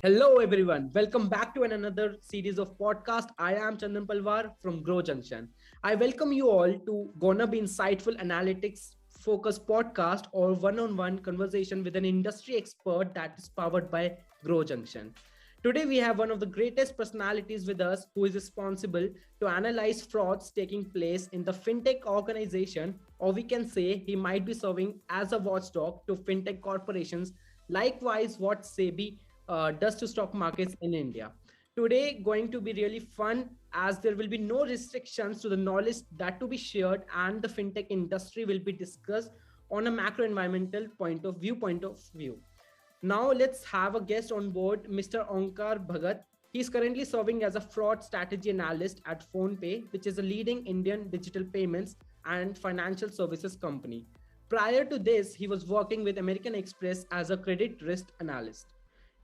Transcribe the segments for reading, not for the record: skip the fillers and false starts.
Hello everyone, welcome back to another series of podcast. I am Chandan Palwar from Grow Junction. I welcome you all to Gonna Be Insightful Analytics Focus podcast or one-on-one conversation with an industry expert that is powered by Grow Junction. Today we have one of the greatest personalities with us who is responsible to analyze frauds taking place in the fintech organization, or we can say he might be serving as a watchdog to fintech corporations. Likewise, what SEBI does to stock markets in India. Today, going to be really fun as there will be no restrictions to the knowledge that to be shared, and the fintech industry will be discussed on a macro environmental point of view. Now, let's have a guest on board, Mr. Onkar Bhagat. He is currently serving as a fraud strategy analyst at PhonePe, which is a leading Indian digital payments and financial services company. Prior to this, he was working with American Express as a credit risk analyst.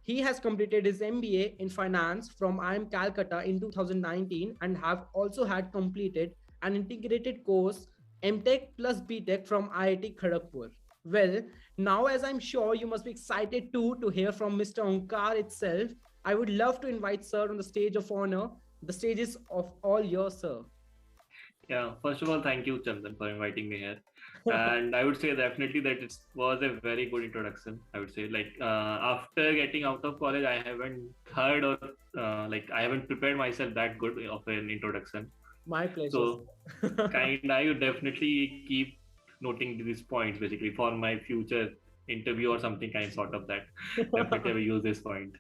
He has completed his MBA in finance from IIM Calcutta in 2019 and have also had completed an integrated course M.Tech plus B.Tech from IIT Kharagpur. Well, now as I'm sure you must be excited too to hear from Mr. Onkar itself, I would love to invite sir on the stage of honor. The stage is of all yours, sir. Yeah, first of all, thank you, Chandan, for inviting me here. And I would say definitely that it was a very good introduction. I would say, after getting out of college, I haven't heard or I haven't prepared myself that good of an introduction. My pleasure. So, I would definitely keep noting these points basically for my future interview or something sort of that. Definitely I will use this point.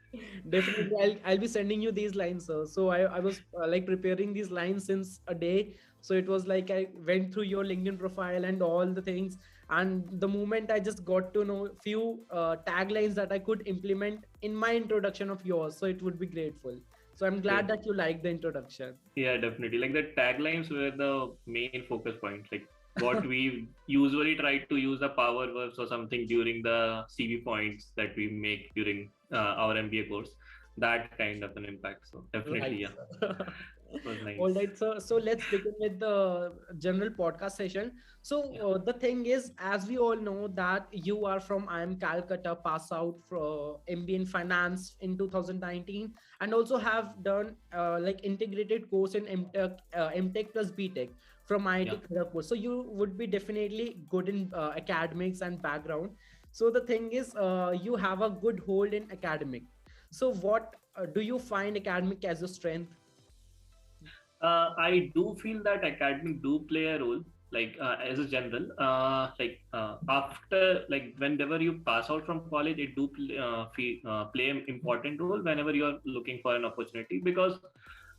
Definitely, I'll be sending you these lines, sir. So I was preparing these lines since a day. So it was like I went through your LinkedIn profile and all the things. And the moment I just got to know few taglines that I could implement in my introduction of yours. So it would be grateful. So I'm glad that you liked the introduction. Yeah, definitely. Like the taglines were the main focus point. Like what we usually try to use the power verbs or something during the CV points that we make during our MBA course. That kind of an impact. So definitely, Right. yeah. It was nice. All right, so let's begin with the general podcast session. So the thing is, as we all know that you are from IIM Calcutta, pass out from MBA in finance in 2019, and also have done integrated course in M.Tech, M.Tech plus B.Tech from IIT Kharagpur. So you would be definitely good in academics and background. So the thing is, you have a good hold in academic. So what do you find academic as a strength? I do feel that academic do play a role, as a general. After whenever you pass out from college, it do play an important role whenever you are looking for an opportunity, because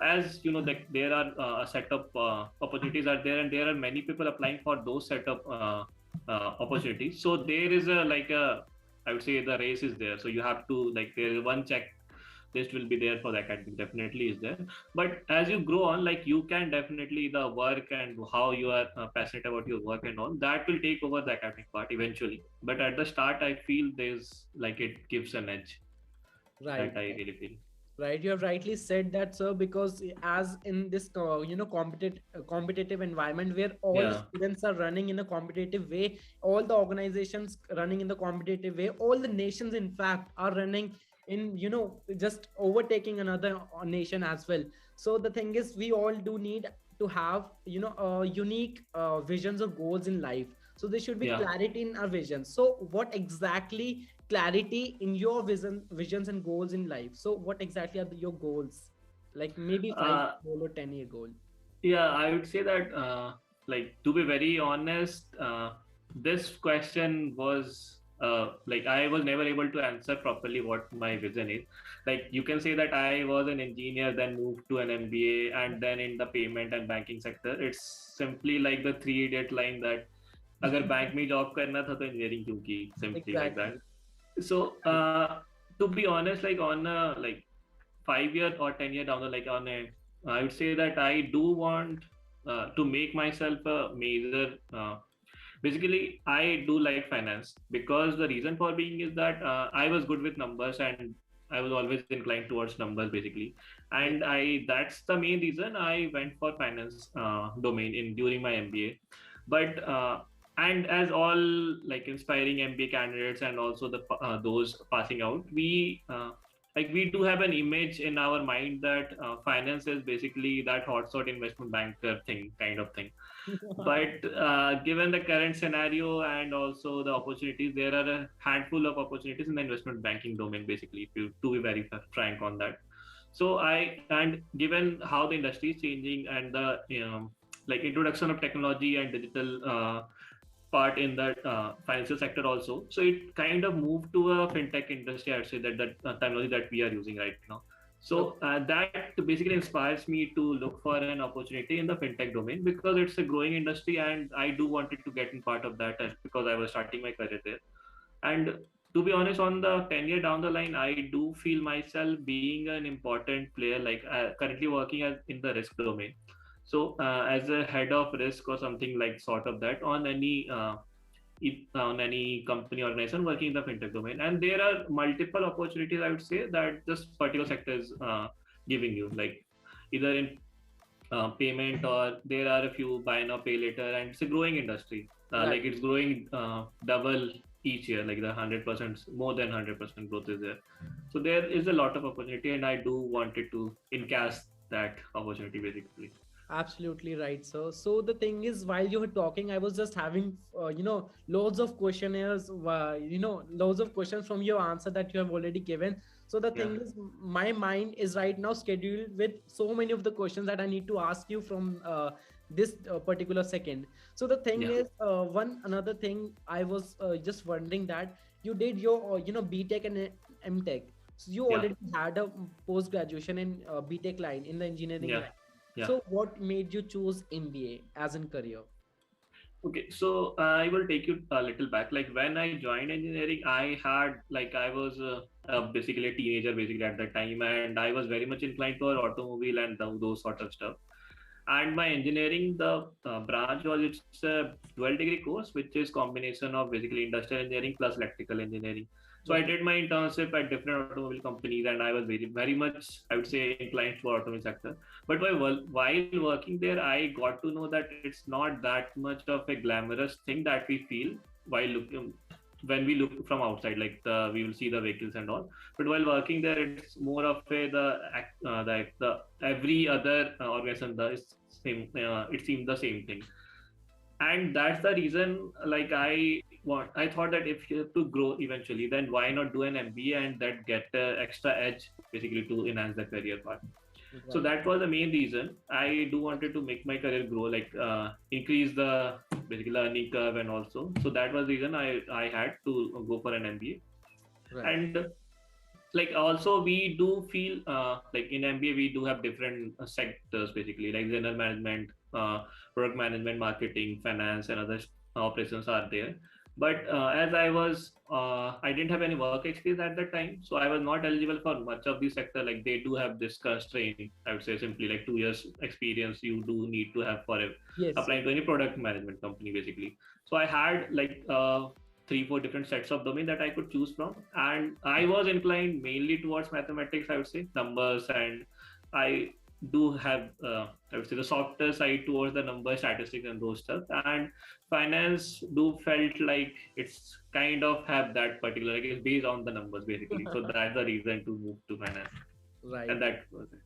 as you know that there are a set of opportunities are there, and there are many people applying for those set of opportunities. So there is I would say the race is there. So you have to there is one check list will be there for the academic, definitely is there. But as you grow on, you can definitely the work and how you are passionate about your work and all that will take over the academic part eventually. But at the start, I feel there's it gives an edge. Right. That I really feel. Right, you have rightly said that, sir, because as in this competitive environment where all the students are running in a competitive way, all the organizations running in the competitive way, all the nations in fact are running in just overtaking another nation as well. So the thing is, we all do need to have unique visions or goals in life. So there should be clarity in our vision. So what exactly clarity in your visions and goals in life? So what exactly are your goals? Like maybe 5 goal or 10-year goal? Yeah, I would say that to be very honest, this question was I was never able to answer properly what my vision is. You can say that I was an engineer, then moved to an MBA, and then in the payment and banking sector. It's simply like the 3 Idiot line that अगर bank में job करना था तो engineering क्यों की, simply like that. So to be honest, on a 5-year or 10-year down the I would say that I do want to make myself a major. Basically, I do like finance, because the reason for being is that I was good with numbers and I was always inclined towards numbers basically, and that's the main reason I went for finance domain during my MBA. But and as all inspiring MBA candidates and also the those passing out, we like we do have an image in our mind that finance is basically that hot shot investment banker thing, kind of thing. But given the current scenario and also the opportunities, there are a handful of opportunities in the investment banking domain, basically, if you to be very frank on that. So and given how the industry is changing and the like introduction of technology and digital part in that financial sector also, so it kind of moved to a fintech industry. I'd say that technology that we are using right now. So that basically inspires me to look for an opportunity in the fintech domain, because it's a growing industry and I do wanted to get in part of that because I was starting my career there. And to be honest, on the 10-year down the line, I do feel myself being an important player, like currently working as in the risk domain. So as a head of risk or something like sort of that on any on any company organization working in the fintech domain. And there are multiple opportunities, I would say, that this particular sector is giving you, like either in payment, or there are a few buy now pay later, and it's a growing industry. Right. Like it's growing double each year, like the 100%, more than 100% growth is there. So there is a lot of opportunity, and I do wanted to encash that opportunity basically. Absolutely right, sir. So the thing is, while you were talking, I was just having, loads of questionnaires, loads of questions from your answer that you have already given. So the Yeah. thing is, my mind is right now scheduled with so many of the questions that I need to ask you from this particular second. So the thing Yeah. is, one another thing I was just wondering that you did your, B.Tech and M.Tech. So you Yeah. already had a post graduation in B.Tech line, in the engineering Yeah. line. Yeah. So what made you choose MBA as in career? Okay, so I will take you a little back. Like when I joined engineering, I was basically a teenager basically at that time, and I was very much inclined toward automobile and those sort of stuff. And my engineering, the branch was, it's a dual degree course, which is combination of basically industrial engineering plus electrical engineering. So I Okay. did my internship at different automobile companies, and I was very much, I would say, inclined for automobile sector. But while working there, I got to know that it's not that much of a glamorous thing that we feel while looking when we look from outside, like we will see the vehicles and all. But while working there, it's more of the every other organization does same. It seems the same thing, and that's the reason. Like I thought that if you have to grow eventually, then why not do an MBA and that get extra edge basically to enhance the career part. So Right. that was the main reason. I do wanted to make my career grow, like increase the basically learning curve, and also so that was the reason I had to go for an MBA. Right. And like also we do feel like in MBA we do have different sectors basically, like general management, product management, marketing, finance, and other operations are there. But as I didn't have any work experience at that time, so I was not eligible for much of the sector. Like they do have this constraint, I would say simply, like 2 years experience you do need to have for Yes. applying to any product management company basically. So I had like 3-4 different sets of domain that I could choose from, and I was inclined mainly towards mathematics, I would say, numbers, and I do have I would say the softer side towards the number, statistics, and those stuff. And finance do felt like it's kind of have that particular, like it's based on the numbers basically. So that's the reason to move to finance, and Right. that was it.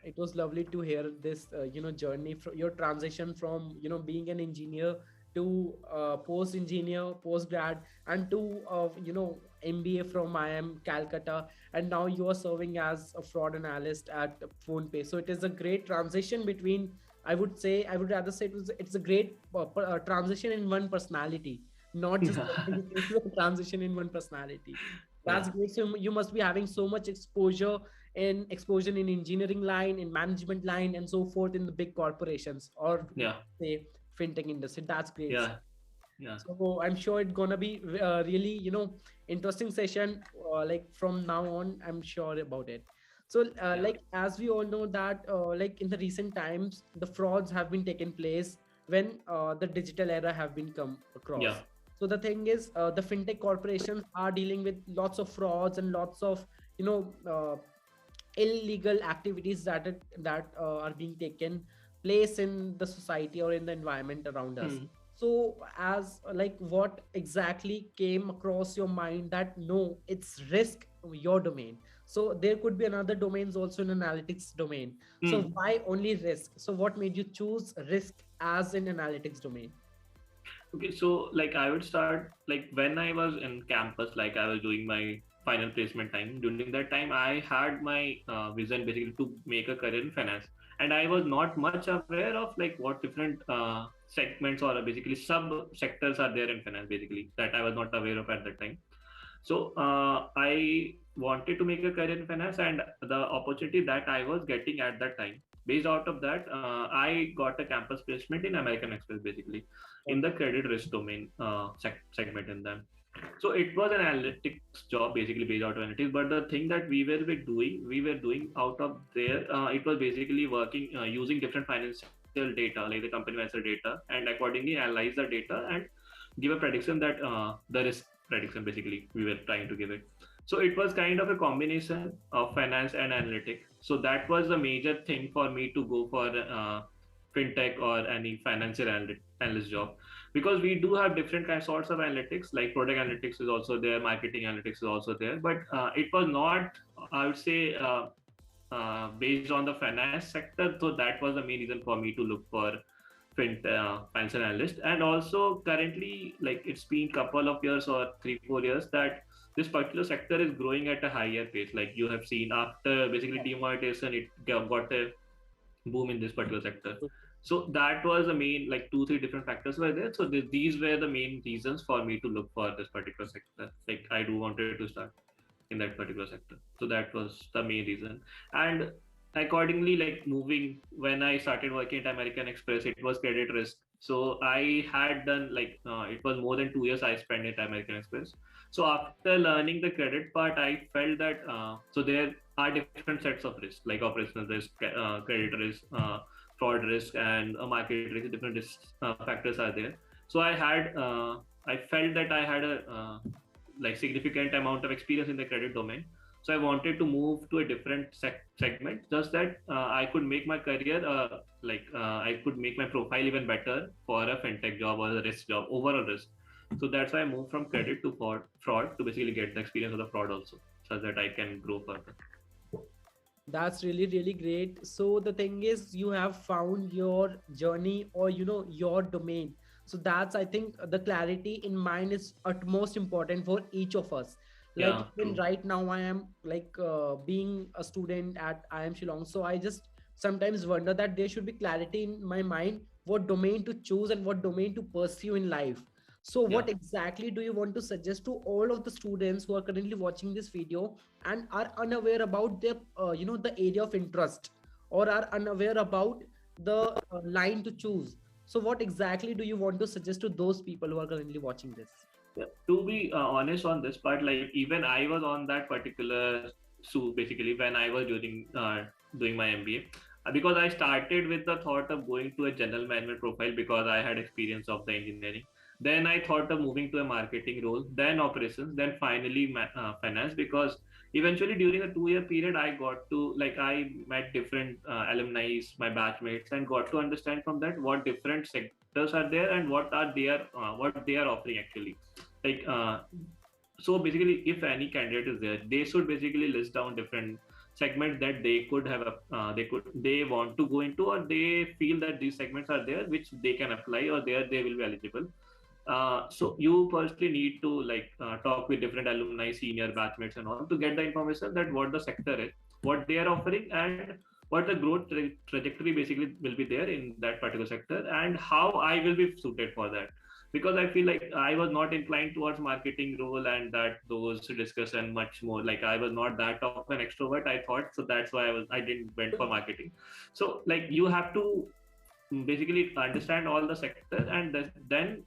It was lovely to hear this, journey from your transition from, being an engineer to post engineer, post grad, and to, MBA from IIM Calcutta, and now you are serving as a fraud analyst at PhonePe. So it is a great transition between. I would rather say it's a great transition in one personality, not just Yeah. it's a transition in one personality. Yeah. That's great. So you must be having so much exposure in engineering line, in management line, and so forth in the big corporations, or Yeah. say fintech industry. That's great. Yeah. Yeah. So I'm sure it's gonna be really, interesting session. Like from now on, I'm sure about it. So Yeah. like as we all know that like in the recent times, the frauds have been taken place when the digital era have been come Yeah. across. So the thing is, the fintech corporations are dealing with lots of frauds and lots of, you know uh, illegal activities that are being taken place in the society or in the environment around us. Hmm. So as like what exactly came across your mind that no, it's risk your domain? So there could be another domains also in analytics domain. So Hmm. why only risk? So what made you choose risk as in analytics domain? Okay, so like I would start like when I was in campus, like I was doing my final placement time. During that time, I had my vision basically to make a career in finance, and I was not much aware of like what different segments or basically sub sectors are there in finance. Basically, that I was not aware of at that time. So I wanted to make a career in finance, and the opportunity that I was getting at that time, based out of that, I got a campus placement in American Express, basically in the Okay. credit risk domain segment in them. So it was an analytics job, basically based out of analytics. But the thing that we were doing out of there, it was basically working using different financial data, like the company financial data, and accordingly analyze the data and give a prediction that the risk prediction basically we were trying to give it. So it was kind of a combination of finance and analytics. So that was the major thing for me to go for fintech or any financial analyst job, because we do have different kind sorts of analytics, like product analytics is also there, marketing analytics is also there, but it was not, I would say, based on the finance sector. So that was the main reason for me to look for financial analyst. And also currently, like it's been couple of years or 3-4 years that this particular sector is growing at a higher pace. Like you have seen after basically demonetization, it got a boom in this particular sector. So that was the main, like 2-3 different factors were there. So these were the main reasons for me to look for this particular sector. Like I do wanted to start in that particular sector. So that was the main reason. And accordingly, like moving, when I started working at American Express, it was credit risk. So I had done like it was more than 2 years I spent at American Express. So after learning the credit part, I felt that so there are different sets of risk, like operational risk, credit risk, fraud risk, and market risk. Different risk factors are there. So I felt that I had a like significant amount of experience in the credit domain. So I wanted to move to a different segment, just that I could make my career I could make my profile even better for a fintech job or a risk job, overall risk. So that's why I moved from credit to fraud to basically get the experience of the fraud also, so that I can grow further. That's really, really great. So the thing is, you have found your journey or your domain. So that's, I think, the clarity in mind is utmost important for each of us. Like Yeah, even true. right now, I am like being a student at IIM Shillong. So I just sometimes wonder that there should be clarity in my mind what domain to choose and what domain to pursue in life. So Yeah. what exactly do you want to suggest to all of the students who are currently watching this video and are unaware about their the area of interest, or are unaware about the line to choose? So what exactly do you want to suggest to those people who are currently watching this? Yeah. To be honest on this part, like even I was on that particular, so basically when I was doing my MBA, because I started with the thought of going to a general management profile because I had experience of the engineering. Then I thought of moving to a marketing role, then operations, then finally finance, because eventually during a 2-year period I got to, like, I met different alumni, my batchmates, and got to understand from that what different sectors are there and what they are offering actually. Like so basically, if any candidate is there, they should basically list down different segments that they could have they want to go into, or they feel that these segments are there which they can apply, or there they will be eligible. So you personally need to like talk with different alumni, senior batchmates, and all, to get the information that what the sector is, what they are offering, and what the growth trajectory basically will be there in that particular sector, and how I will be suited for that. Because I feel like I was not inclined towards marketing role and that those discussion much more. Like I was not that of an extrovert, I thought. So that's why I didn't went for marketing. So like you have to basically understand all the sector, and then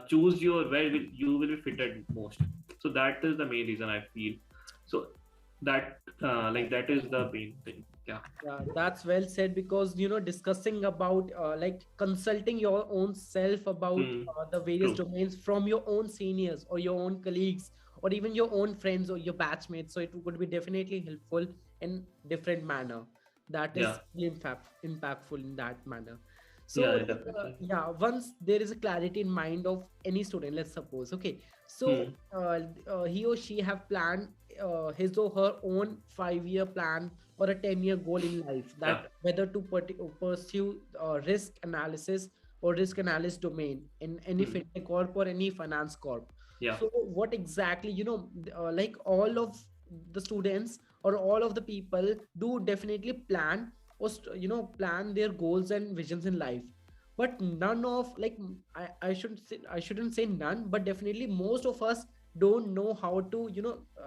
choose your where you will be fitted most. So that is the main reason I feel. So that that is the main thing. Yeah. Yeah, that's well said, because discussing about like consulting your own self about Hmm. the various True. domains from your own seniors or your own colleagues or even your own friends or your batchmates, so it would be definitely helpful in different manner. that Yeah. is impactful in that manner. So Yeah, definitely. yeah, once there is a clarity in mind of any student, let's suppose, okay, so Hmm. he or she have planned his or her own 5-year plan or a 10-year goal in life, Yeah. that whether to pursue risk analysis or risk analyst domain in any Hmm. fintech corp or any finance corp. Yeah. So what exactly, like all of the students or all of the people do definitely plan or plan their goals and visions in life, but none of like I shouldn't say none, but definitely most of us don't know how to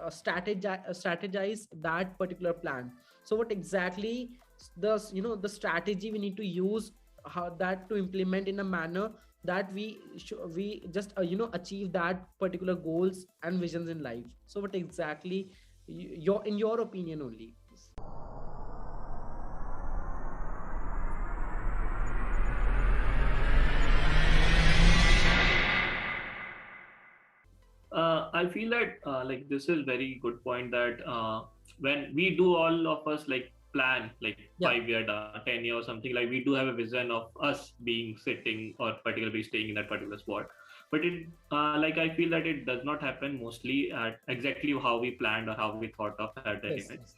strategize that particular plan. So what exactly the strategy we need to use, how that to implement in a manner that we just achieve that particular goals and visions in life. So what exactly your in your opinion only. I feel that like this is very good point that when we do all of us like plan like Yeah. 5 year, 10 year or something, like we do have a vision of us being sitting or particularly staying in that particular spot. But it like I feel that it does not happen mostly at exactly how we planned or how we thought of at that Yes, image. yes.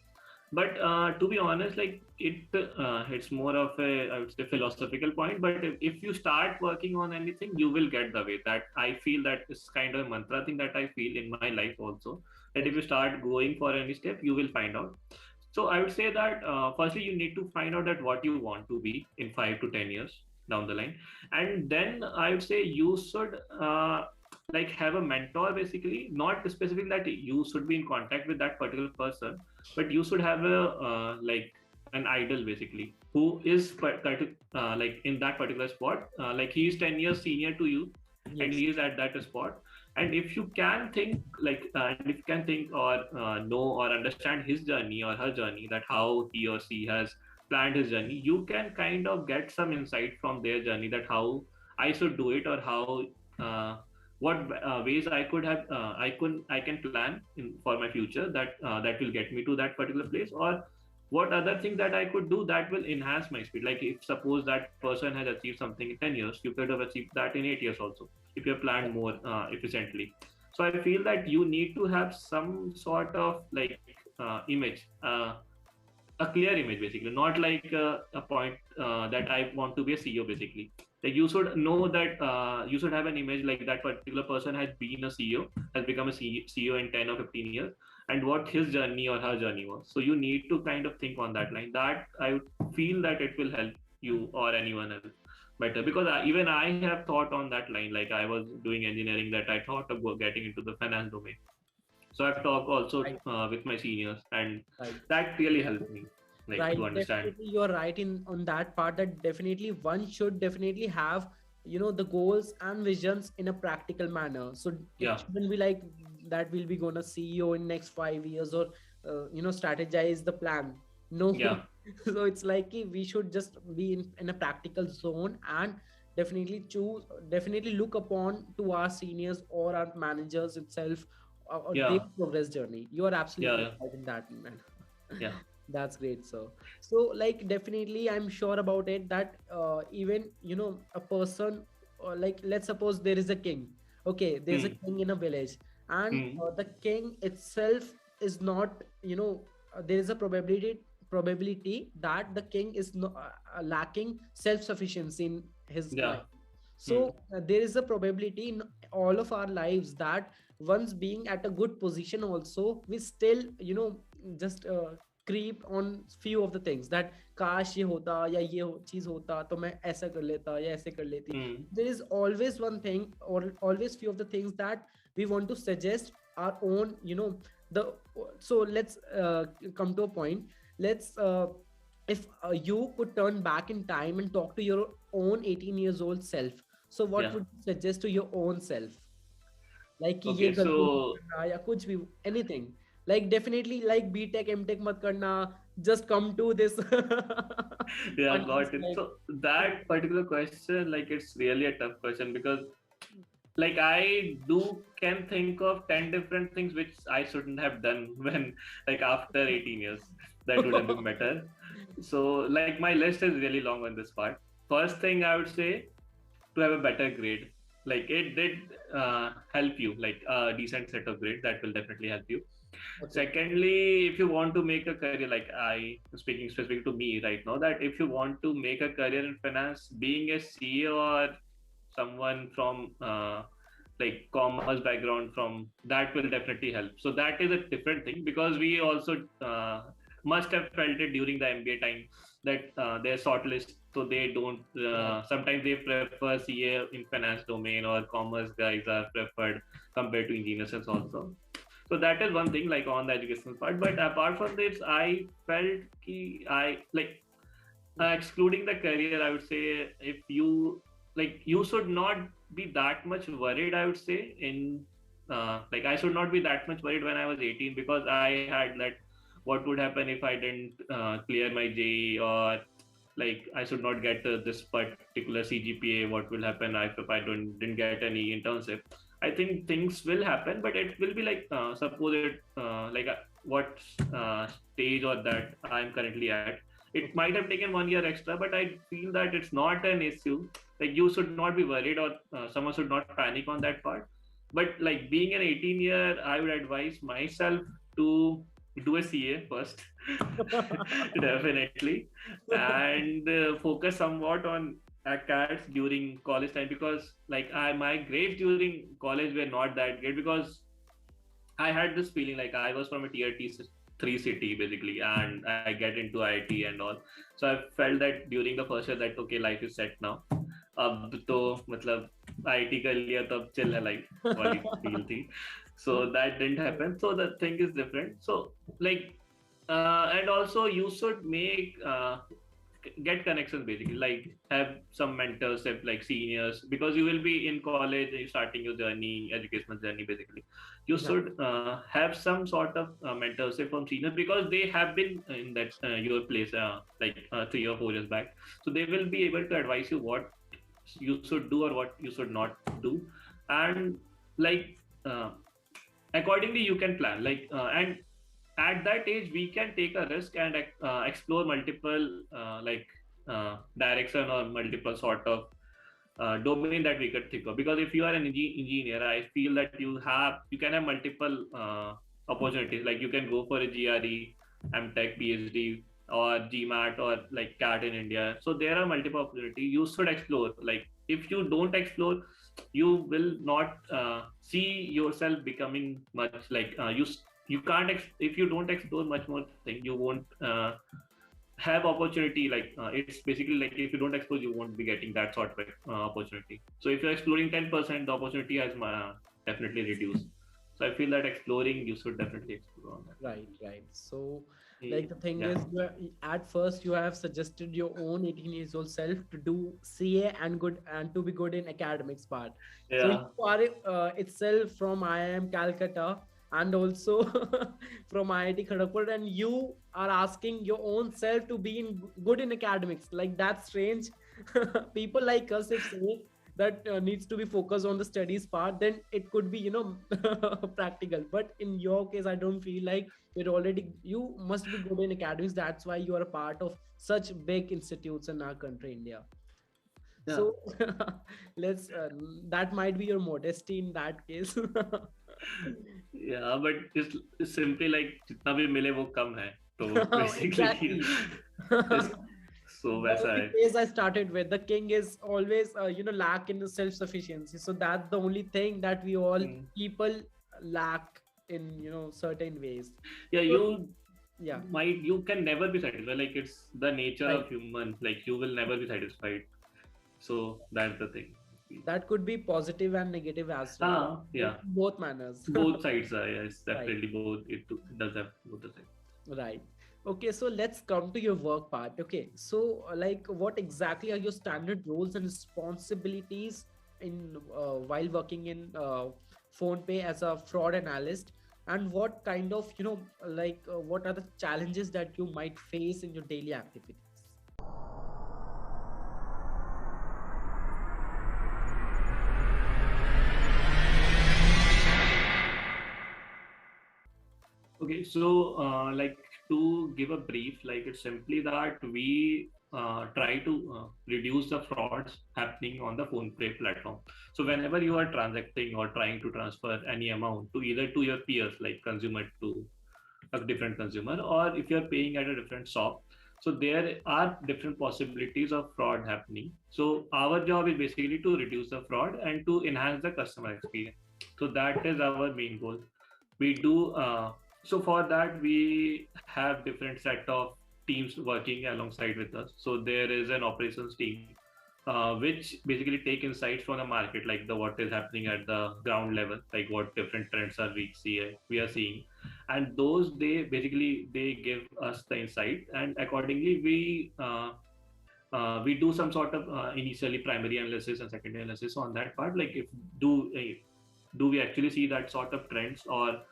But to be honest, like it's more of a, I would say, philosophical point. But if you start working on anything, you will get the way. That I feel that is kind of a mantra thing that I feel in my life also. That if you Okay. start going for any step, you will find out. So I would say that firstly, you need to find out that what you want to be in 5 to 10 years down the line, and then I would say you should like have a mentor, basically, not specifically that you should be in contact with that particular person, but you should have a like an idol basically who is like in that particular spot, like he is 10 years senior to you and Yes. he is at that spot. And if you can think like and if you can think or know or understand his journey or her journey, that how he or she has planned his journey, you can kind of get some insight from their journey, that how I should do it, or how what ways I could have I can plan for my future, that will get me to that particular place, or what other thing that I could do that will enhance my speed. Like if suppose that person has achieved something in 10 years, you could have achieved that in 8 years also if you have planned more efficiently. So I feel that you need to have some sort of like image, a clear image basically, not like a point that I want to be a CEO basically. Like you should know that you should have an image like that particular person has been a CEO, has become a CEO in 10 or 15 years, and what his journey or her journey was. So you need to kind of think on that line. That I would feel that it will help you or anyone else better, because even I have thought on that line. Like I was doing engineering, that I thought of getting into the finance domain. So I've talked also Right. with my seniors, and Right. that really helped me like Right, to understand. definitely you're right in on that part, that definitely one should definitely have the goals and visions in a practical manner. So it Yeah, shouldn't be like that we'll be gonna see you in next 5 years or strategize the plan. No. yeah, So it's like we should just be in a practical zone and definitely look upon to our seniors or our managers itself or their yeah, progress journey. You are absolutely yeah, right in that, man. yeah. That's great, sir. So, like, definitely, I'm sure about it that even a person, like, let's suppose there is a king. Okay, there's a Hmm. king in a village, and Hmm. the king itself is not, there is a probability that the king is lacking self sufficiency in his Yeah. life. Hmm. So there is a probability in all of our lives that once being at a good position, also we still just creep on few of the things that काश ये होता या ये चीज होता तो मैं ऐसा कर लेता या ऐसे कर लेती. Hmm. There is always one thing or always few of the things that we want to suggest our own the so let's come to a point. Let's if you could turn back in time and talk to your own 18 years old self, so what Yeah. would you suggest to your own self, like कि ये Okay. गलती मत So करना या कुछ भी anything, like definitely like B.Tech M.Tech मत करना, just come to this yeah, finance got it. like. So that particular question, like it's really a tough question, because like I can think of 10 different things which I shouldn't have done when like after 18 years. That would have been better. So like my list is really long on this part. First thing I would say, to have a better grade. Like it did help you, like a decent set of grade that will definitely help you. Okay. Secondly, if you want to make a career, like I speaking specific to me right now, that if you want to make a career in finance, being a CA or someone from like commerce background, from that will definitely help. So that is a different thing, because we also must have felt it during the MBA time that they're shortlist, so they don't sometimes they prefer CA in finance domain, or commerce guys are preferred compared to engineers also. So that is one thing, like on the educational part. But apart from this, I felt I like excluding the career, I would say, if you like, you should not be that much worried, I would say. In like I should not be that much worried when I was 18, because I had that what would happen if I didn't clear my JE, or like I should not get this particular CGPA, what will happen if I didn't get any internship. I think things will happen, but it will be like suppose it like what stage or that I'm currently at. It might have taken 1 year extra, but I feel that it's not an issue. Like you should not be worried, or someone should not panic on that part. But like being an 18-year, I would advise myself to do a CA first, definitely, and focus somewhat on ACADS during college time, because like my grades during college were not that great, because I had this feeling like I was from a tier 3 city basically, and I get into IIT and all. So I felt that during the first year that okay, life is set now. अब तो मतलब IIT कर लिया तो अब chill है life वाली feel थी. So that didn't happen. So the thing is different. So like and also you should make get connections basically, like have some mentorship, like seniors, because you will be in college, starting your journey, educational journey basically. You should have some sort of mentorship from seniors, because they have been in that your place like 3 or 4 years back. So they will be able to advise you what you should do or what you should not do, and like accordingly you can plan, like and at that age we can take a risk and explore multiple direction, or multiple sort of domain that we could think of. Because if you are an engineer, I feel that you can have multiple opportunities, like you can go for a GRE, M.Tech, PhD, or GMAT, or like CAT in India. So there are multiple opportunities you should explore. Like if you don't explore, you will not see yourself becoming much, like you can't if you don't explore much more thing, you won't have opportunity. Like it's basically like if you don't explore, you won't be getting that sort of opportunity. So if you're exploring 10%, the opportunity has definitely reduced. So I feel that exploring, you should definitely explore on that. Right. So like the thing is, at first you have suggested your own 18 years old self to do CA and to be good in academics part. So you are itself from IIM Calcutta, and also from IIT Kharagpur, and you are asking your own self to be good in academics. Like that's strange. People like us, if say that needs to be focused on the studies part, then it could be practical. But in your case, I don't feel like you must be good in academics. That's why you are a part of such big institutes in our country, India. So let's that might be your modesty in that case. But it's simply like जितना भी मिले वो कम है, तो basically so वैसा है. As I started with, the king is always lack in the self-sufficiency. So that's the only thing that we all people lack in certain ways. You can never be satisfied. Like it's the nature of human. Like you will never be satisfied. So that's the thing. That could be positive and negative as well. Both manners. Both sides are, yes, definitely both. It does have both the sides. Right. Okay, so let's come to your work part. Okay, so like what exactly are your standard roles and responsibilities in while working in PhonePe as a fraud analyst, and what kind of what are the challenges that you might face in your daily activities? Okay, so like to give a brief, like it's simply that we try to reduce the frauds happening on the PhonePe platform. So whenever you are transacting or trying to transfer any amount to either to your peers, like consumer to a different consumer, or if you're paying at a different shop, so there are different possibilities of fraud happening. So our job is basically to reduce the fraud and to enhance the customer experience. So that is our main goal. We do so for that we have different set of teams working alongside with us. So there is an operations team which basically take insights from the market, like the what is happening at the ground level, like what different trends are we are seeing, and those they give us the insight, and accordingly we do some sort of initially primary analysis and secondary analysis on that part, like if do do we actually see that sort of trends, or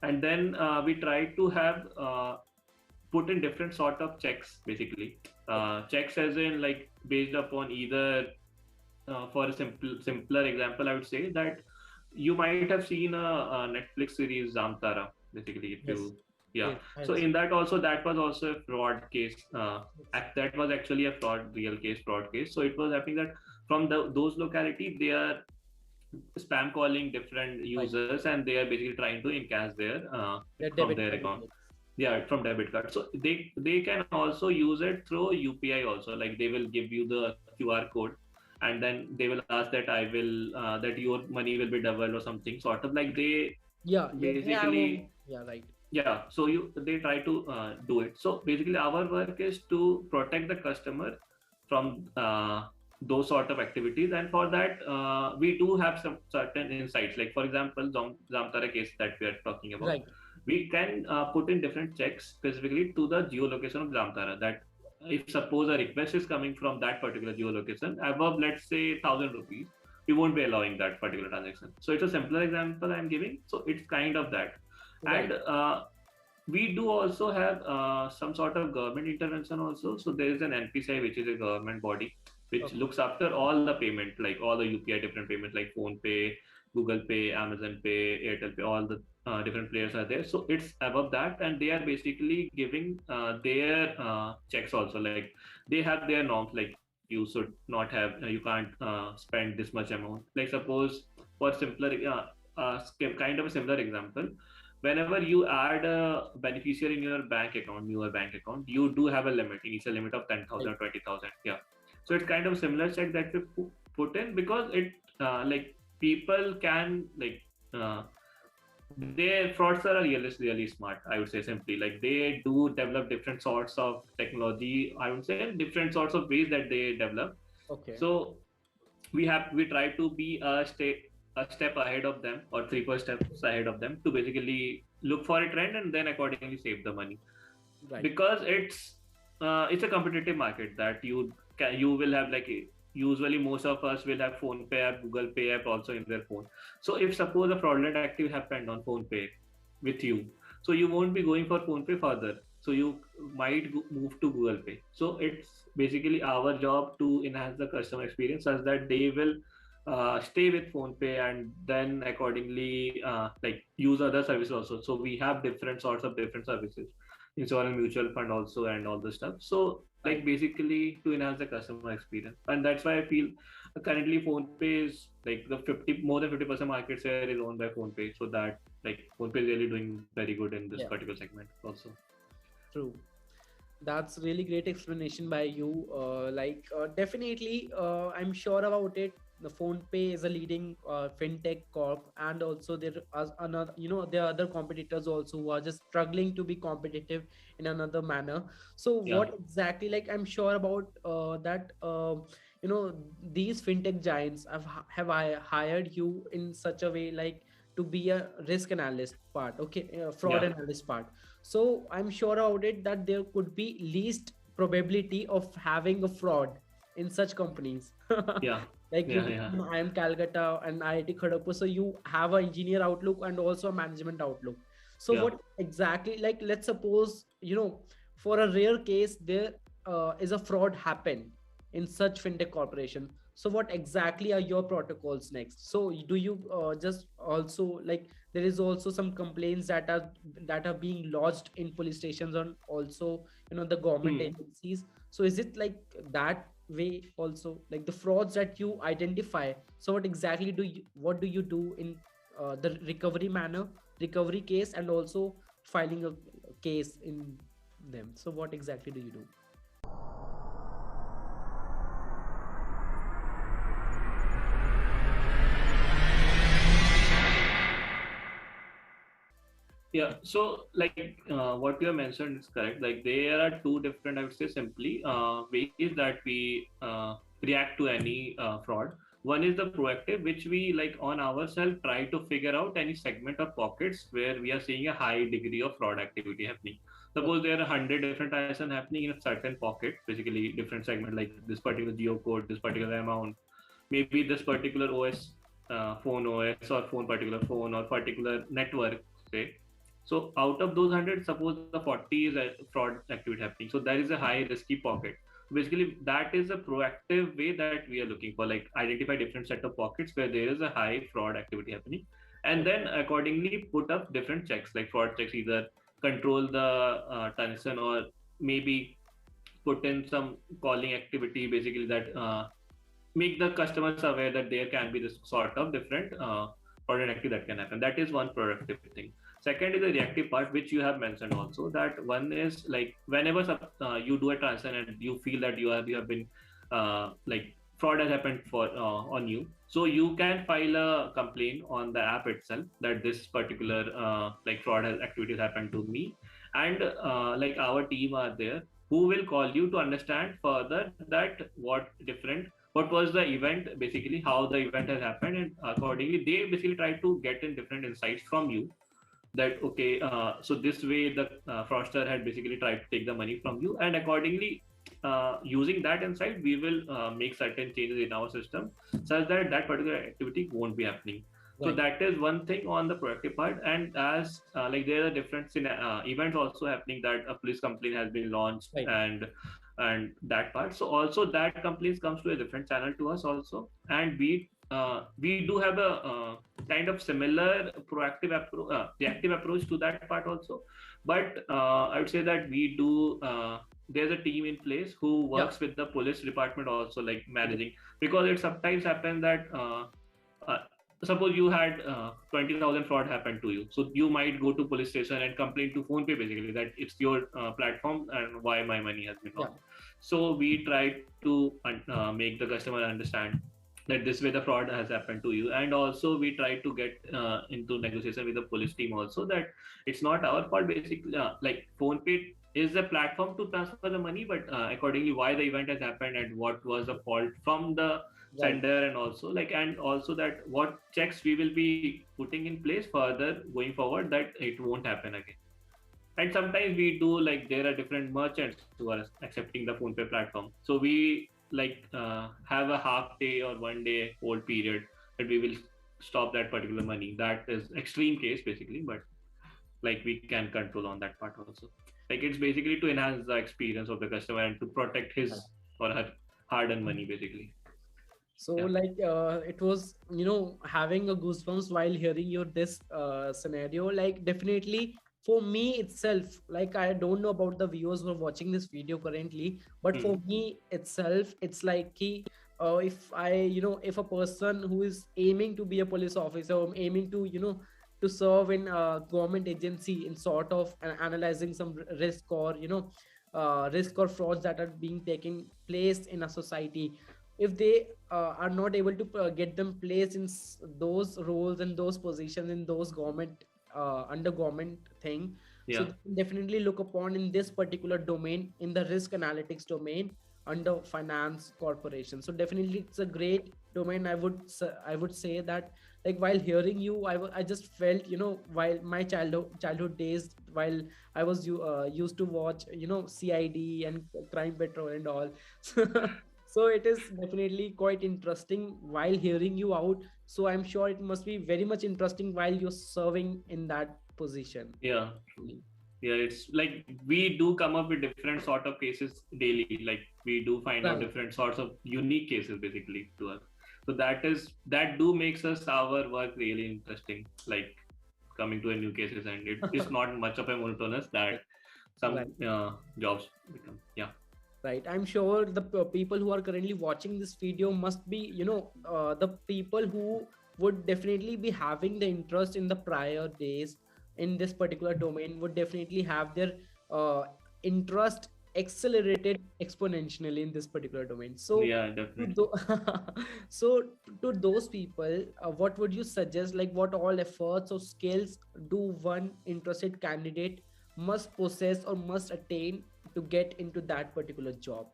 and then we try to have put in different sort of checks, basically checks as in like based upon either for a simpler example, I would say that you might have seen a Netflix series Zamtara, basically if Yes. you yeah. Yes. So in that also, that was also a fraud case, that was actually a real case fraud case. So it was happening that from those locality they are spam calling different Right. users, and they are basically trying to encash their Their from debit their card account. details. Yeah, from debit card. So they can also use it through UPI also, like they will give you the QR code, and then they will ask that I will that your money will be doubled or something sort of, like they Yeah, yeah, they have a, basically yeah, right. yeah. So they try to do it. So basically our work is to protect the customer from those sort of activities, and for that we do have some certain insights, like for example Zamtara case that we are talking about. Right. We can put in different checks specifically to the geolocation of Zamtara, that if suppose a request is coming from that particular geolocation above, let's say 1,000 rupees, we won't be allowing that particular transaction. So it's a simpler example I'm giving. So it's kind of that. Right. And we do also have some sort of government intervention also. So there is an NPCI, which is a government body which Okay. looks after all the payment, like all the UPI different payments, like PhonePe, Google Pay, Amazon Pay, Airtel Pay, all the different players are there. So it's above that, and they are basically giving their checks also. Like they have their norms, like you should not have, you can't spend this much amount. Like suppose for simpler, kind of a similar example, whenever you add a beneficiary in your bank account, newer bank account, you do have a limit, initial limit of 10,000 Right. or 20,000. Yeah. So it's kind of similar check that we put in, because it like people can like their fraudsters are really smart, I would say, simply like they do develop different sorts of technology, I would say, different sorts of ways that they develop. Okay. So we try to be a step ahead of them, or 3 4 steps ahead of them, to basically look for a trend and then accordingly save the money, Right. because it's a competitive market that you will have, like usually most of us will have PhonePe app, Google Pay app also in their phone. So if suppose a fraudulent activity happened on PhonePe with you, so you won't be going for PhonePe further, so you might move to Google Pay. So it's basically our job to enhance the customer experience such that they will stay with PhonePe, and then accordingly like use other services also. So we have different sorts of different services, insurance, mutual fund also, and all this stuff. So Right. like basically to enhance the customer experience, and that's why I feel currently PhonePe is like the 50 more than 50% market share is owned by PhonePe. So that like PhonePe is really doing very good in this Yeah. particular segment also. True. That's really great explanation by you. Definitely, I'm sure about it. The PhonePe is a leading fintech corp, and also there are another, there are other competitors also who are just struggling to be competitive in another manner. So, Yeah. what exactly? Like, I'm sure about that. These fintech giants have I hired you in such a way, like to be a risk analyst part, okay, fraud Yeah. analyst part. So I'm sure about it that there could be least probability of having a fraud in such companies. Yeah. Like you Yeah. come Yeah. from IIM Calcutta and IIT Kharagpur, so you have an engineer outlook and also a management outlook. So Yeah. what exactly, like let's suppose, for a rare case, there is a fraud happen in such fintech corporation. So what exactly are your protocols next? So do you just also like, there is also some complaints that are being lodged in police stations on also, the government Hmm. agencies. So is it like that way also, like the frauds that you identify? So what do you do in the recovery case, and also filing a case in them? So what exactly do you do? Yeah, so like what you have mentioned is correct. Like there are two different, I would say, simply ways that we react to any fraud. One is the proactive, which we like on ourselves try to figure out any segment of pockets where we are seeing a high degree of fraud activity happening. Suppose there are 100 different transactions happening in a certain pocket, basically different segment, like this particular geo code, this particular amount, maybe this particular OS, phone OS or phone particular phone or particular network, say. So out of those 100, suppose the 40 is a fraud activity happening. So that is a high risky pocket. Basically, that is a proactive way that we are looking for, like identify different set of pockets where there is a high fraud activity happening, and then accordingly put up different checks, like fraud checks, either control the transaction or maybe put in some calling activity, basically that make the customers aware that there can be this sort of different product activity that can happen. That is one productive thing. Second is the reactive part, which you have mentioned also. That one is like whenever you do a transaction and you feel that you have been like fraud has happened for on you, so you can file a complaint on the app itself that this particular like fraud has activities happened to me, and like our team are there who will call you to understand further that what was the event, basically how the event has happened, and accordingly they basically try to get in different insights from you, that okay, so this way the fraudster had basically tried to take the money from you, and accordingly using that insight we will make certain changes in our system such that that particular activity won't be happening. So Right. that is one thing on the proactive part. And as like there are different events also happening, that a police complaint has been launched, Right. and that part, so also that complaints comes to a different channel to us also, and we do have a kind of similar reactive approach to that part also. But I would say that we do there's a team in place who Yeah. works with the police department also, like managing, because it sometimes happens that uh, suppose you had 20,000 fraud happened to you, so you might go to police station and complain to PhonePe, basically that it's your platform and why my money has been Yeah. lost. So we try to make the customer understand that this way the fraud has happened to you, and also we try to get into negotiation with the police team also, that it's not our fault, basically like PhonePe is a platform to transfer the money, but accordingly why the event has happened and what was the fault from the Right. sender, and also like, and also that what checks we will be putting in place further going forward that it won't happen again. And sometimes we do, like there are different merchants who are accepting the PhonePe platform, so we like have a half day or 1 day hold period that we will stop that particular money. That is extreme case basically, but like we can control on that part also. Like it's basically to enhance the experience of the customer and to protect his or her hard-earned money basically. So Yeah. like it was, having a goosebumps while hearing your this scenario. Like definitely for me itself, like I don't know about the viewers who are watching this video currently, but for Hmm. me itself, it's like if if a person who is aiming to be a police officer, or aiming to to serve in a government agency in sort of analyzing some risk, or risk or frauds that are being taken place in a society, if they are not able to get them placed in those roles and those positions in those government under government thing, so Yeah. they can definitely look upon in this particular domain, in the risk analytics domain, under finance corporation. So definitely it's a great domain. I would say that, like while hearing you, I just felt, while my childhood days, while I was used to watch, CID and Crime Patrol and all. So it is definitely quite interesting while hearing you out. So I'm sure it must be very much interesting while you're serving in that position. Yeah, true. Yeah, it's like we do come up with different sort of cases daily. Like we do find out Right. different sorts of unique cases basically to us. So that do makes us our work really interesting. Like coming to a new cases, and it is not much of a monotonous that Right. some jobs become. Yeah. Right. I'm sure the people who are currently watching this video must be, the people who would definitely be having the interest in the prior days in this particular domain would definitely have their interest accelerated exponentially in this particular domain. So, Yeah, to definitely. so to those people, what would you suggest? Like, what all efforts or skills do one interested candidate must possess or must attain to get into that particular job?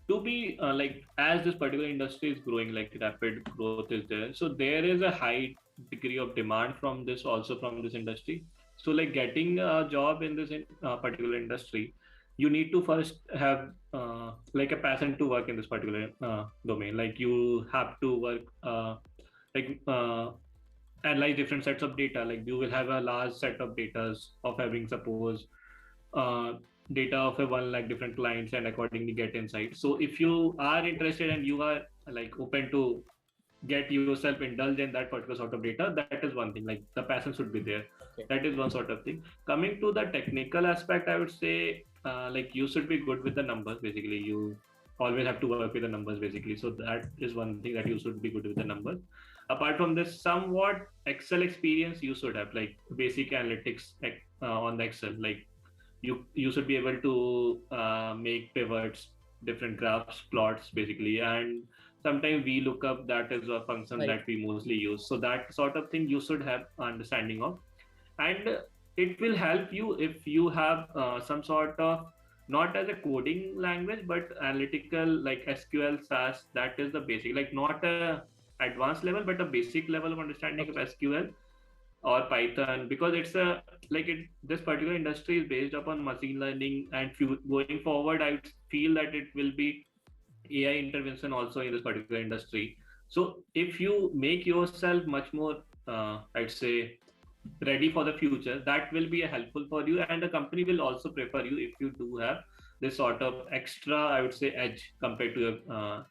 To be like as this particular industry is growing, like rapid growth is there, so there is a high degree of demand from this, also from this industry. So like getting a job in this particular industry, you need to first have like a passion to work in this particular domain. Like you have to work like analyze different sets of data. Like you will have a large set of data of having, suppose, uh, data of a 1 lakh different clients, and accordingly get insights. So if you are interested and you are like open to get yourself indulged in that particular sort of data, that is one thing. Like the passion should be there. Okay. That is one sort of thing. Coming to the technical aspect, I would say like you should be good with the numbers. Basically, you always have to work with the numbers basically. So that is one thing, that you should be good with the numbers. Apart from this, somewhat Excel experience you should have, like basic analytics on the Excel. Like you should be able to make pivots, different graphs, plots basically, and sometimes we look up, that is a function Right. that we mostly use. So that sort of thing you should have understanding of. And it will help you if you have some sort of, not as a coding language but analytical, like SQL, SAS. That is the basic, like not a advanced level but a basic level of understanding of Okay. SQL or Python, because it's a like it this particular industry is based upon machine learning, and going forward I would feel that it will be AI intervention also in this particular industry. So if you make yourself much more I'd say ready for the future, that will be a helpful for you, and the company will also prefer you if you do have this sort of extra, I would say, edge compared to your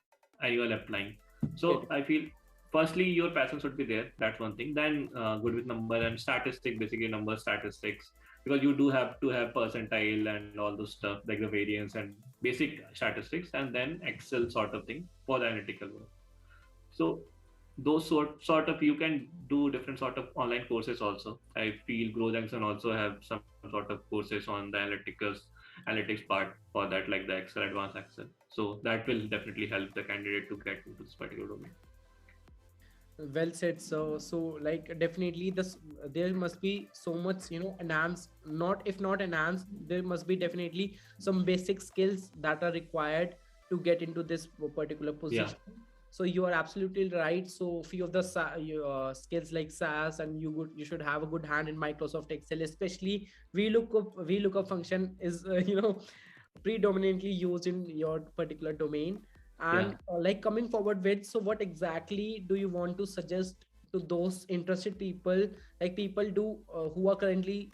annual applying. So Great. I feel firstly your passion should be there, that's one thing. Then good with number and statistics, basically number statistics, because you do have to have percentile and all those stuff like the variance and basic statistics, and then Excel sort of thing for the analytical work. So those sort of, you can do different sort of online courses also. I feel Grow Junction also have some sort of courses on the analytics part for that, like the Excel, advanced Excel. So that will definitely help the candidate to get into this particular domain. Well said. So like definitely this, there must be so much, enhanced, not if not enhanced, there must be definitely some basic skills that are required to get into this particular Yeah. position. So you are absolutely right. So few of the skills like SAS, and you should have a good hand in Microsoft Excel, especially VLOOKUP function is predominantly used in your particular domain. Yeah. And like coming forward with, so what exactly do you want to suggest to those interested people, like people do who are currently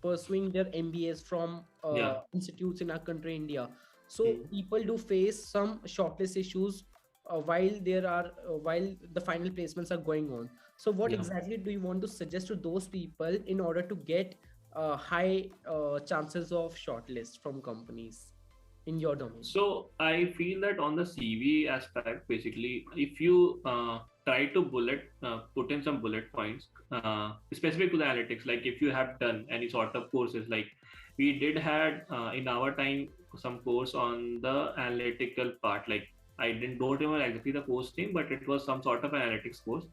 pursuing their MBAs from Yeah. institutes in our country, India? So Hmm. people do face some shortlist issues while the final placements are going on. So what Yeah. exactly do you want to suggest to those people in order to get high chances of shortlist from companies in your domain? So I feel that on the CV aspect, basically, if you try to put in some bullet points specific to the analytics, like if you have done any sort of courses, like we did had in our time some course on the analytical part. Like I didn't don't remember exactly the course name, but it was some sort of analytics course.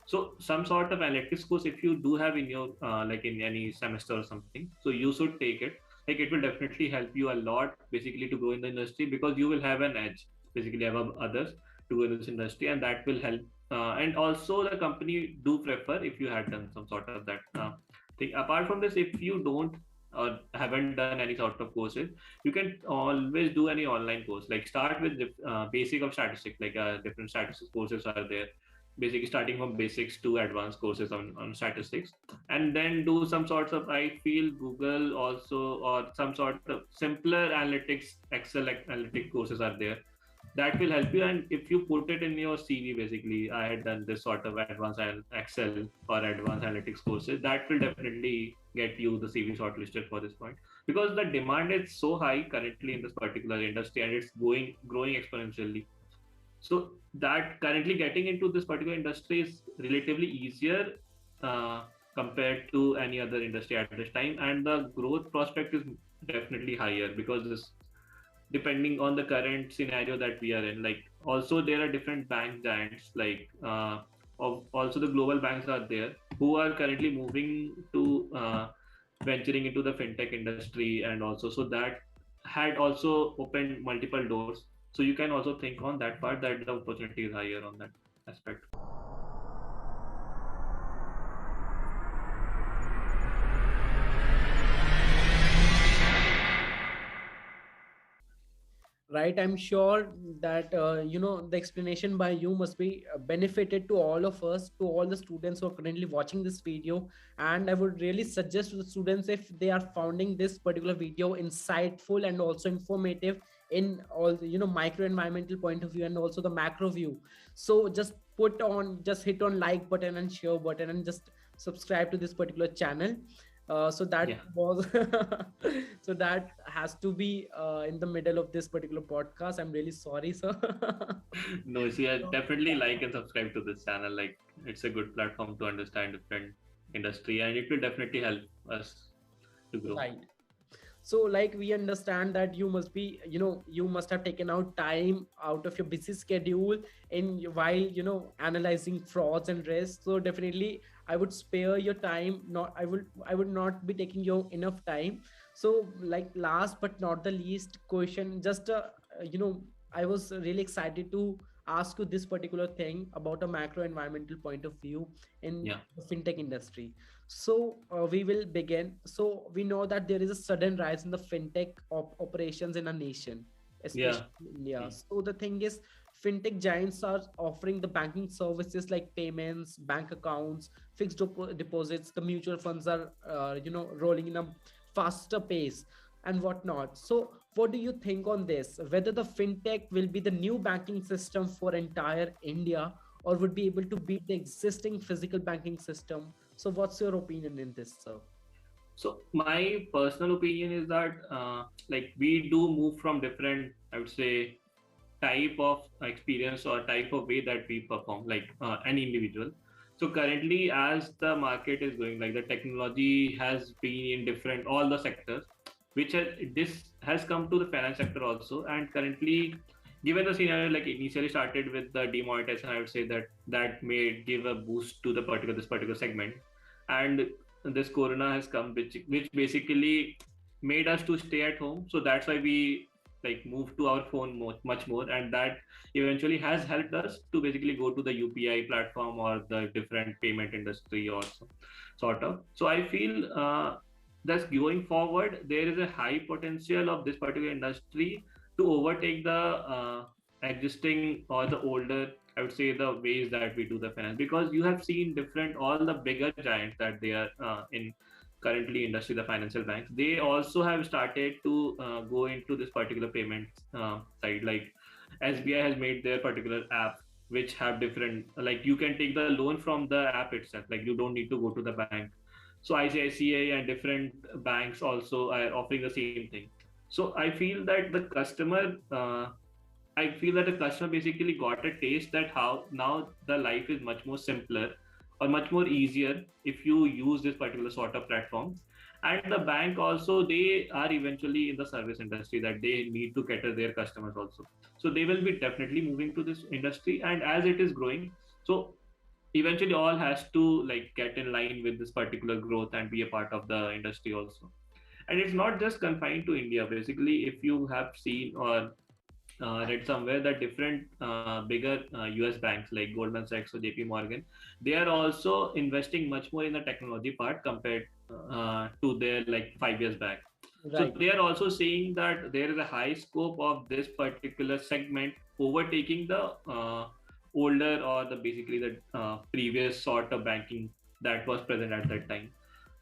So some sort of analytics course, if you do have in your like in any semester or something, so you should take it. Like it will definitely help you a lot basically to grow in the industry, because you will have an edge basically above others to go in this industry, and that will help. And also the company do prefer if you had done some sort of that thing. Apart from this, if you don't or haven't done any sort of courses, you can always do any online course. Like start with the basic of statistics, like different statistics courses are there. basically starting from basics to advanced courses on statistics, and then do some sorts of, I feel Google also, or some sort of simpler analytics, Excel analytic courses are there that will help you. And if you put it in your CV, basically I had done this sort of advanced Excel or advanced analytics courses, that will definitely get you the CV shortlisted for this point, because the demand is so high currently in this particular industry, and it's growing exponentially. So that currently getting into this particular industry is relatively easier uh, compared to any other industry at this time, and the growth prospect is definitely higher, because this, depending on the current scenario that we are in, like also there are different bank giants, like also the global banks are there who are currently moving to venturing into the fintech industry, and also so that had also opened multiple doors. So you can also think on that part, that the opportunity is higher on that aspect. Right, I'm sure that the explanation by you must be benefited to all of us, to all the students who are currently watching this video. And I would really suggest to the students, if they are finding this particular video insightful and also informative in all the, micro environmental point of view and also the macro view, so just hit on like button and share button and just subscribe to this particular channel. So that Yeah. was so that has to be in the middle of this particular podcast. I'm really sorry, sir. No, see, I definitely like and subscribe to this channel. Like, it's a good platform to understand different industry, and it will definitely help us to grow. Right. So like we understand that you must be, you must have taken out time out of your busy schedule in while analyzing frauds and risks. So definitely I would spare your time, not I would not be taking your enough time. So like last but not the least question, just I was really excited to ask you this particular thing about a macro environmental point of view in Yeah. the fintech industry. So we will begin. So we know that there is a sudden rise in the fintech operations in a nation, Yeah. especially in India. Mm. So the thing is, fintech giants are offering the banking services like payments, bank accounts, fixed deposits. The mutual funds are, rolling in a faster pace and whatnot. So what do you think on this? Whether the fintech will be the new banking system for entire India, or would be able to beat the existing physical banking system? So what's your opinion in this, sir? So my personal opinion is that like we do move from different, I would say, type of experience or type of way that we perform, like an individual. So currently, as the market is going, like the technology has been in different all the sectors, which this has come to the finance sector also. And currently, given the scenario, like initially started with the demonetization, I would say that that may give a boost to the this particular segment. And this corona has come, which basically made us to stay at home. So that's why we like move to our phone much more, and that eventually has helped us to basically go to the UPI platform or the different payment industry also, sort of. So I feel that's going forward, there is a high potential of this particular industry to overtake the existing or the older, I would say, the ways that we do the finance, because you have seen different all the bigger giants that they are in currently industry, the financial banks, they also have started to go into this particular payment side. Like SBI has made their particular app, which have different, like you can take the loan from the app itself, like you don't need to go to the bank. So ICICI and different banks also are offering the same thing. So I feel that the customer I feel that the customer basically got a taste that how now the life is much more simpler or much more easier if you use this particular sort of platform. And the bank also, they are eventually in the service industry that they need to cater their customers also. So they will be definitely moving to this industry, and as it is growing, so eventually all has to like get in line with this particular growth and be a part of the industry also. And it's not just confined to India. Basically, if you have seen or read somewhere that different bigger US banks like Goldman Sachs or JP Morgan, they are also investing much more in the technology part compared to their like 5 years back. So Right. they are also seeing that there is a high scope of this particular segment overtaking the older or the basically the previous sort of banking that was present at that time.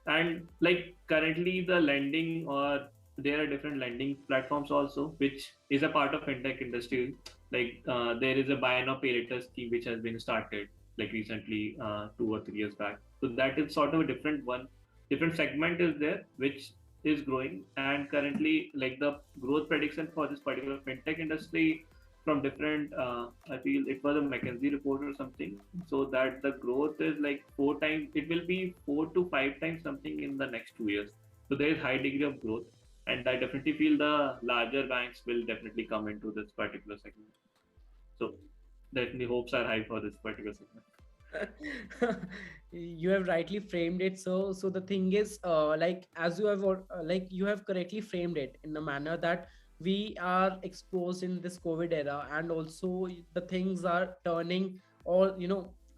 And like currently the lending, or there are different lending platforms also which is a part of fintech industry. Like there is a buy now pay later scheme which has been started like recently, 2 or 3 years back. So that is sort of a different one, different segment is there which is growing. And currently like the growth prediction for this particular fintech industry from different, I feel it was a McKinsey report or something, so that the growth is like 4 times, it will be 4 to 5 times something in the next 2 years. So there is high degree of growth, and I definitely feel the larger banks will definitely come into this particular segment. So definitely hopes are high for this particular segment. You have rightly framed it. So the thing is, like as you have like you have correctly framed it in the manner that we are exposed in this COVID era, and also the things are turning, or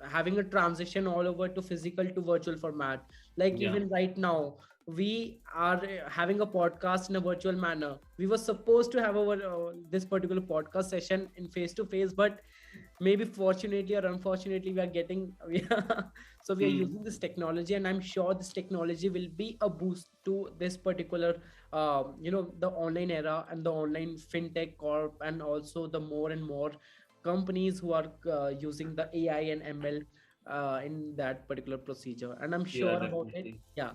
having a transition all over to physical to virtual format. Like Yeah, even right now we are having a podcast in a virtual manner. We were supposed to have our this particular podcast session in face to face, but maybe fortunately or unfortunately we are getting so we are hmm. using this technology, and I'm sure this technology will be a boost to this particular the online era and the online fintech corp, and also the more and more companies who are using the AI and ML in that particular procedure, and I'm Yeah, sure about it. definitely. Yeah.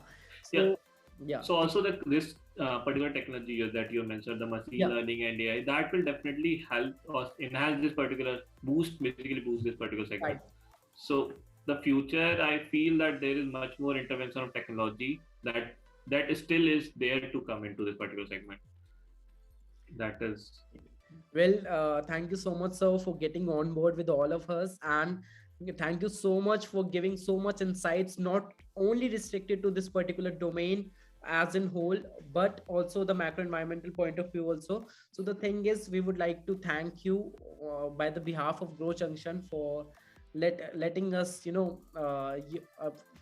Yeah. So yeah. So also this particular technology that you mentioned, the machine Yeah. learning and AI, that will definitely help us enhance this particular basically boost this particular segment. Right. So the future, I feel that there is much more intervention of technology that still is there to come into this particular segment. That is, Well, thank you so much, sir, for getting on board with all of us. And thank you so much for giving so much insights, not only restricted to this particular domain as in whole, but also the macro environmental point of view also. So the thing is, we would like to thank you by the behalf of Grow Junction for letting us,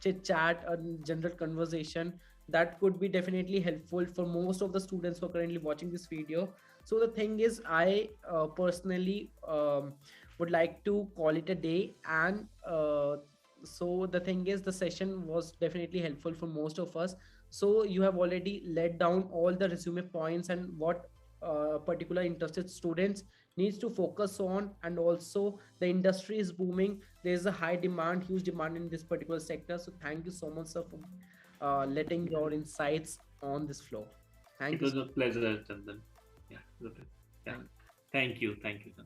chit chat a general conversation that could be definitely helpful for most of the students who are currently watching this video. So the thing is, I personally would like to call it a day, and so the thing is, the session was definitely helpful for most of us. So you have already let down all the resume points and what particular interested students needs to focus on, and also the industry is booming. There is a high demand, huge demand in this particular sector. So thank you so much, sir, for letting your insights on this floor. it Thank you. was a pleasure, Chandan. Yeah, it was a pleasure. Yeah. Thank Thank you, Chandan.